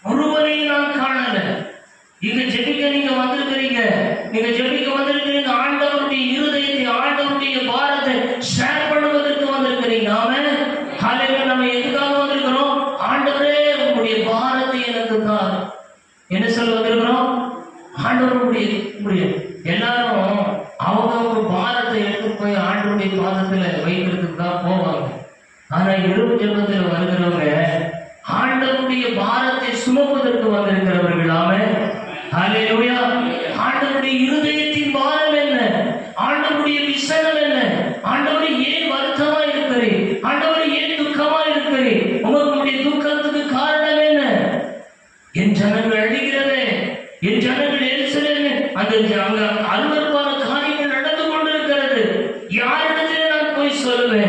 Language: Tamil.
ஒருவனையும் நான் காணல. இங்க ஜெபிக்க நீங்க வந்திருக்கிறீங்க, நீங்க ஜெபிக்க வந்திருக்கிறீங்க, ஆண்டவருடைய இருதயத்தை, ஆண்டவருடைய பாரத்தை ஷேர் பண்ணுவதற்கு வந்திருக்கிறீங்க. ஆமென். ஹல்லேலூயா. நம்ம எதுக்காக வந்திருக்கிறோம்? ஆண்டவரே உங்களுடைய பாரத்தை எனக்கு தார். என்ன சொல்ல வந்திருக்கிறோம்? ஆண்டவருடைய எல்லாரும் அவங்க பாரத்தை எடுத்து போய் ஆண்டவருடைய பாதத்துல வைக்கிறதுக்கு தான் போவாங்க. ஆனா இரவு ஜெபத்துல வருகிறவங்க ஆண்டவருடைய பாரத்தை சுமப்பதற்கு வந்திருக்கிறவர்கள். ஆமென். ஹல்லேலூயா. ஆண்டவருடைய இருதய